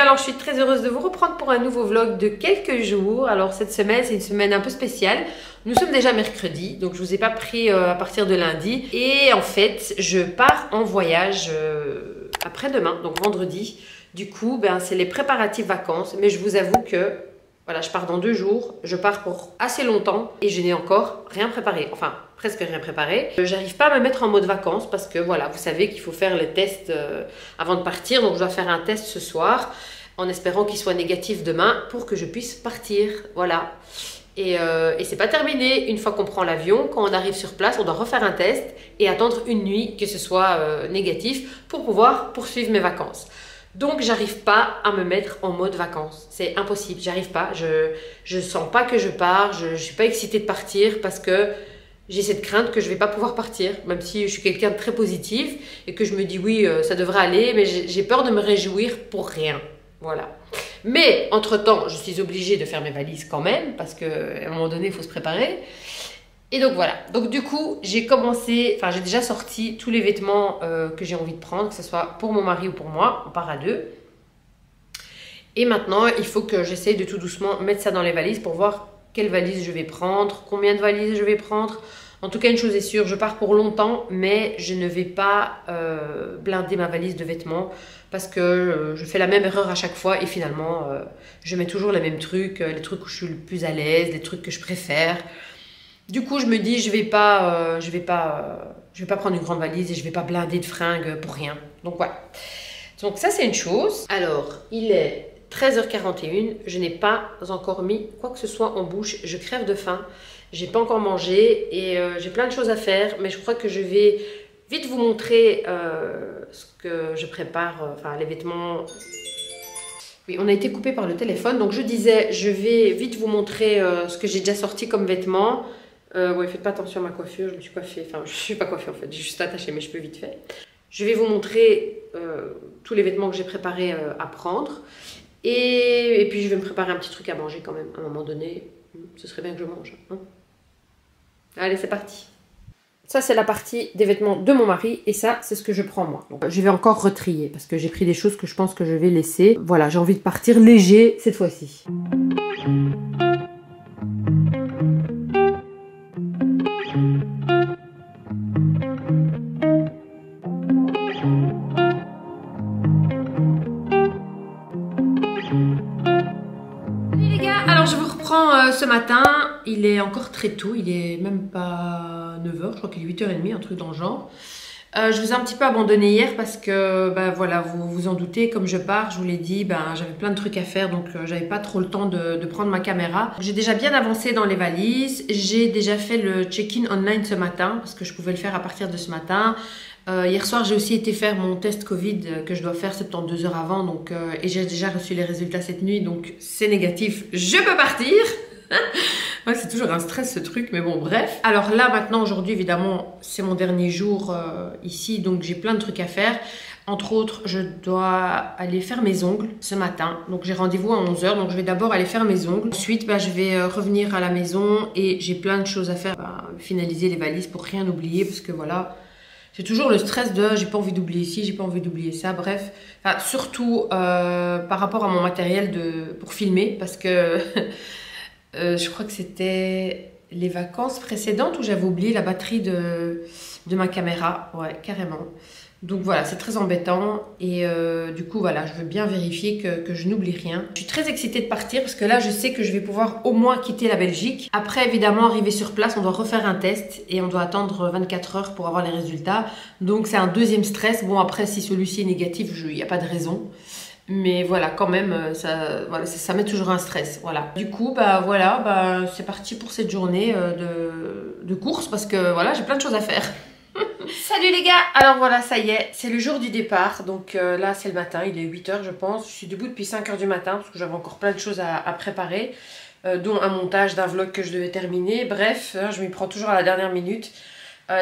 alors je suis très heureuse de vous reprendre pour un nouveau vlog de quelques jours. Alors cette semaine, c'est une semaine un peu spéciale. Nous sommes déjà mercredi, donc je vous ai pas pris à partir de lundi. Et en fait, je pars en voyage après-demain, donc vendredi. Du coup, ben, c'est les préparatifs vacances. Mais je vous avoue que voilà, je pars dans 2 jours. Je pars pour assez longtemps et je n'ai encore rien préparé. Enfin, presque rien préparé. J'arrive pas à me mettre en mode vacances parce que voilà, vous savez qu'il faut faire les tests avant de partir. Donc je dois faire un test ce soir en espérant qu'il soit négatif demain pour que je puisse partir. Voilà. Et c'est pas terminé. Une fois qu'on prend l'avion, quand on arrive sur place, on doit refaire un test et attendre une nuit que ce soit négatif pour pouvoir poursuivre mes vacances. Donc j'arrive pas à me mettre en mode vacances, c'est impossible, j'arrive pas, je sens pas que je pars, je suis pas excitée de partir parce que j'ai cette crainte que je vais pas pouvoir partir, même si je suis quelqu'un de très positif et que je me dis oui, ça devrait aller, mais j'ai peur de me réjouir pour rien, voilà. Mais entre-temps, je suis obligée de faire mes valises quand même parce qu'à un moment donné, il faut se préparer. Et donc voilà, donc du coup j'ai déjà sorti tous les vêtements que j'ai envie de prendre, que ce soit pour mon mari ou pour moi, on part à 2. Et maintenant il faut que j'essaye de tout doucement mettre ça dans les valises pour voir quelle valise je vais prendre, combien de valises je vais prendre. En tout cas une chose est sûre, je pars pour longtemps, mais je ne vais pas blinder ma valise de vêtements parce que je fais la même erreur à chaque fois et finalement je mets toujours les mêmes trucs, les trucs où je suis le plus à l'aise, les trucs que je préfère. Du coup, je me dis, je vais pas prendre une grande valise et je vais pas blinder de fringues pour rien. Donc voilà. Donc ça, c'est une chose. Alors, il est 13h41. Je n'ai pas encore mis quoi que ce soit en bouche. Je crève de faim. J'ai pas encore mangé et j'ai plein de choses à faire. Mais je crois que je vais vite vous montrer ce que je prépare, enfin les vêtements. Oui, on a été coupé par le téléphone. Donc je disais, je vais vite vous montrer ce que j'ai déjà sorti comme vêtements. Ouais, faites pas attention à ma coiffure, je me suis coiffée, enfin je suis pas coiffée en fait, j'ai juste attaché mes cheveux vite fait. Je vais vous montrer tous les vêtements que j'ai préparés à prendre et puis je vais me préparer un petit truc à manger quand même, à un moment donné, ce serait bien que je mange. Hein. Allez, c'est parti. Ça c'est la partie des vêtements de mon mari et ça c'est ce que je prends moi. Donc, je vais encore retrier parce que j'ai pris des choses que je pense que je vais laisser. Voilà, j'ai envie de partir léger cette fois-ci. Ce matin, il est encore très tôt, il est même pas 9h, je crois qu'il est 8h30, un truc dans le genre. Je vous ai un petit peu abandonné hier parce que, ben voilà, vous vous en doutez, comme je pars, je vous l'ai dit, ben, j'avais plein de trucs à faire, donc j'avais pas trop le temps de prendre ma caméra. J'ai déjà bien avancé dans les valises, j'ai déjà fait le check-in online ce matin, parce que je pouvais le faire à partir de ce matin. Hier soir, j'ai aussi été faire mon test Covid que je dois faire 72 heures avant, donc, et j'ai déjà reçu les résultats cette nuit, donc c'est négatif, je peux partir. Ouais, c'est toujours un stress ce truc, mais bon, bref. Alors là, maintenant, aujourd'hui, évidemment, c'est mon dernier jour ici, donc j'ai plein de trucs à faire. Entre autres, je dois aller faire mes ongles ce matin. Donc j'ai rendez-vous à 11h, donc je vais d'abord aller faire mes ongles. Ensuite, je vais revenir à la maison et j'ai plein de choses à faire. Finaliser les valises pour rien oublier, parce que voilà... C'est toujours le stress de j'ai pas envie d'oublier ci, j'ai pas envie d'oublier ça, bref. Enfin, surtout par rapport à mon matériel pour filmer, parce que je crois que c'était les vacances précédentes où j'avais oublié la batterie de ma caméra. Ouais, carrément. Donc voilà, c'est très embêtant et du coup voilà, je veux bien vérifier que je n'oublie rien. Je suis très excitée de partir parce que là je sais que je vais pouvoir au moins quitter la Belgique. Après évidemment, arrivé sur place, on doit refaire un test et on doit attendre 24 heures pour avoir les résultats. Donc c'est un deuxième stress. Bon après si celui-ci est négatif, il n'y a pas de raison. Mais voilà, quand même, ça met toujours un stress. Voilà. Du coup, c'est parti pour cette journée de course parce que voilà, j'ai plein de choses à faire. Salut les gars! Alors voilà, ça y est, c'est le jour du départ. Donc là, c'est le matin, il est 8h je pense. Je suis debout depuis 5h du matin parce que j'avais encore plein de choses à préparer, dont un montage d'un vlog que je devais terminer. Bref, je m'y prends toujours à la dernière minute.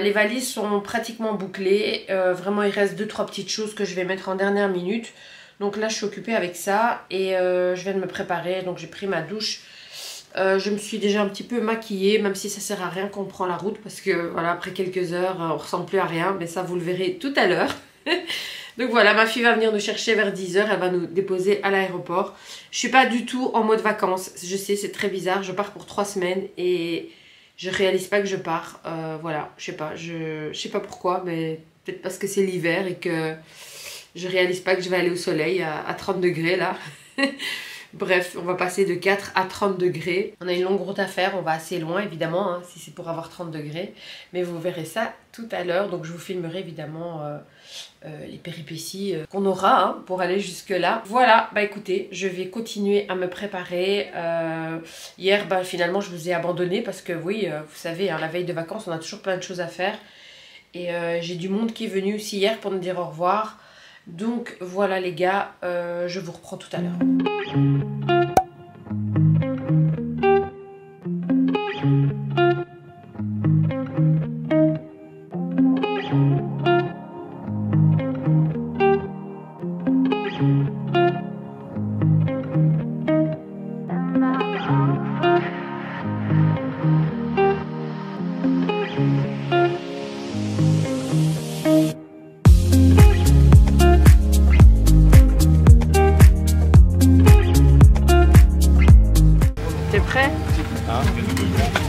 Les valises sont pratiquement bouclées. Vraiment, il reste 2-3 petites choses que je vais mettre en dernière minute. Donc là, je suis occupée avec ça et je viens de me préparer. Donc j'ai pris ma douche. Je me suis déjà un petit peu maquillée, même si ça sert à rien qu'on prend la route parce que voilà, après quelques heures, on ressemble plus à rien. Mais ça, vous le verrez tout à l'heure. Donc voilà, ma fille va venir nous chercher vers 10 h, elle va nous déposer à l'aéroport. Je suis pas du tout en mode vacances, je sais, c'est très bizarre, je pars pour 3 semaines et je réalise pas que je pars. Voilà, je sais pas pourquoi, mais peut-être parce que c'est l'hiver et que je réalise pas que je vais aller au soleil à 30 degrés là. Bref, on va passer de 4 à 30 degrés. On a une longue route à faire, on va assez loin évidemment, hein, si c'est pour avoir 30 degrés. Mais vous verrez ça tout à l'heure. Donc je vous filmerai évidemment les péripéties qu'on aura hein, pour aller jusque là. Voilà, bah écoutez, je vais continuer à me préparer. Hier, bah, finalement je vous ai abandonné parce que oui, vous savez, hein, la veille de vacances, on a toujours plein de choses à faire. Et j'ai du monde qui est venu aussi hier pour nous dire au revoir. Donc voilà les gars, je vous reprends tout à l'heure.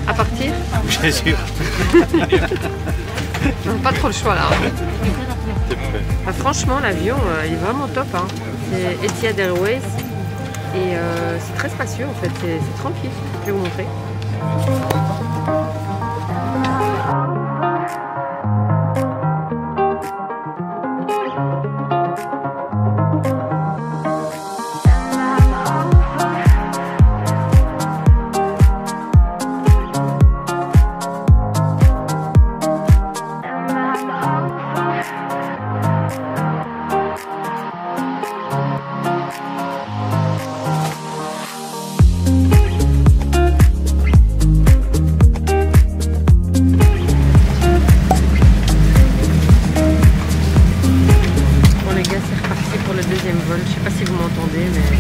À partir? Bien sûr. On n'a pas trop le choix là. Ah, franchement, l'avion il est vraiment top. Hein. C'est Etihad Airways et c'est très spacieux en fait. C'est tranquille. Je vais vous montrer. Je sais pas si vous m'entendez, mais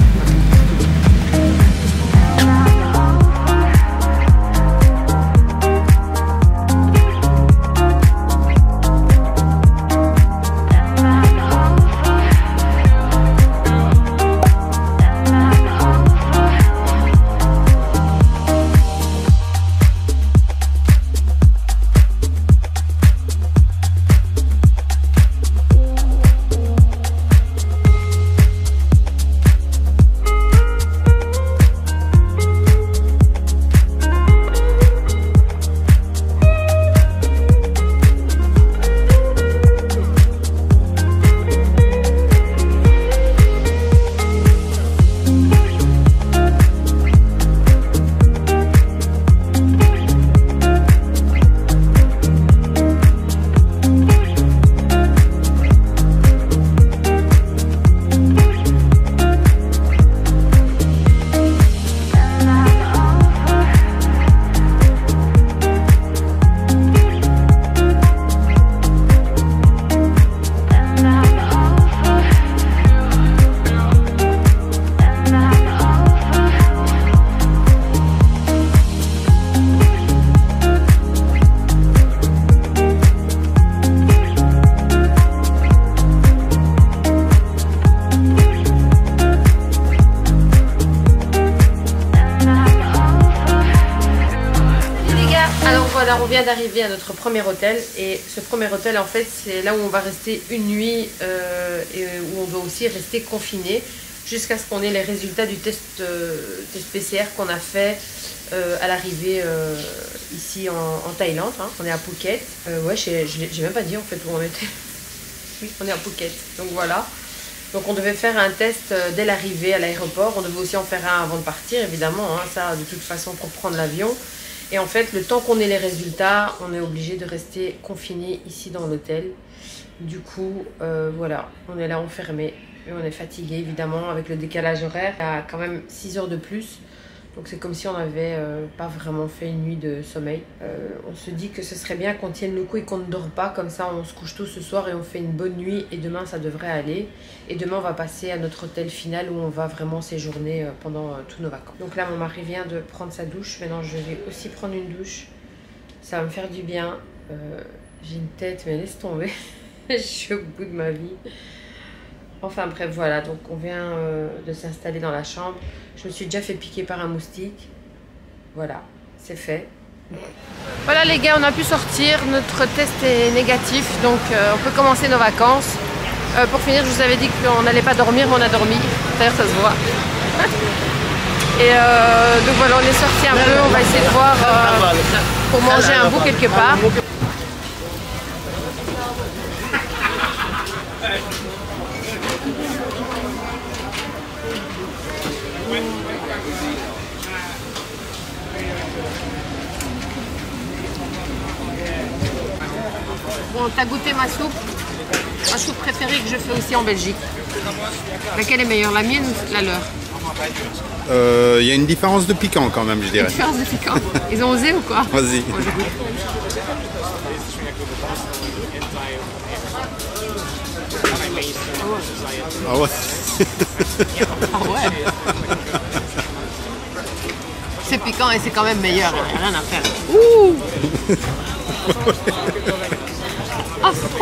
voilà, on vient d'arriver à notre premier hôtel et ce premier hôtel en fait c'est là où on va rester une nuit et où on doit aussi rester confiné jusqu'à ce qu'on ait les résultats du test PCR qu'on a fait à l'arrivée ici en Thaïlande. Hein. On est à Phuket. Ouais, j'ai même pas dit en fait où on était. Oui, on est à Phuket. Donc voilà. Donc on devait faire un test dès l'arrivée à l'aéroport. On devait aussi en faire un avant de partir évidemment. Hein, ça de toute façon pour prendre l'avion. Et en fait, le temps qu'on ait les résultats, on est obligé de rester confiné ici dans l'hôtel. Du coup, voilà, on est là enfermé. Et on est fatigué, évidemment, avec le décalage horaire. Il y a quand même 6 heures de plus. Donc c'est comme si on n'avait pas vraiment fait une nuit de sommeil. On se dit que ce serait bien qu'on tienne le coup et qu'on ne dort pas. Comme ça, on se couche tôt ce soir et on fait une bonne nuit. Et demain, ça devrait aller. Et demain, on va passer à notre hôtel final où on va vraiment séjourner pendant tous nos vacances. Donc là, mon mari vient de prendre sa douche. Maintenant, je vais aussi prendre une douche. Ça va me faire du bien. J'ai une tête, mais laisse tomber. Je suis au bout de ma vie. Enfin bref, voilà, donc on vient de s'installer dans la chambre. Je me suis déjà fait piquer par un moustique. Voilà, c'est fait. Voilà les gars, on a pu sortir, notre test est négatif, donc on peut commencer nos vacances. Pour finir, je vous avais dit qu'on n'allait pas dormir, mais on a dormi. D'ailleurs, ça se voit. Et donc voilà, on est sorti un peu, on va essayer de voir pour manger un bout quelque part. Bon, t'as goûté ma soupe préférée que je fais aussi en Belgique. Laquelle est meilleure, la mienne ou la leur? Il y a une différence de piquant quand même, je dirais. Une différence de piquant. Ils ont osé ou quoi? Vas-y. Ah ouais. Ah ouais. C'est piquant et c'est quand même meilleur, il n'y a rien à faire. Ouh. Ah, c'est trop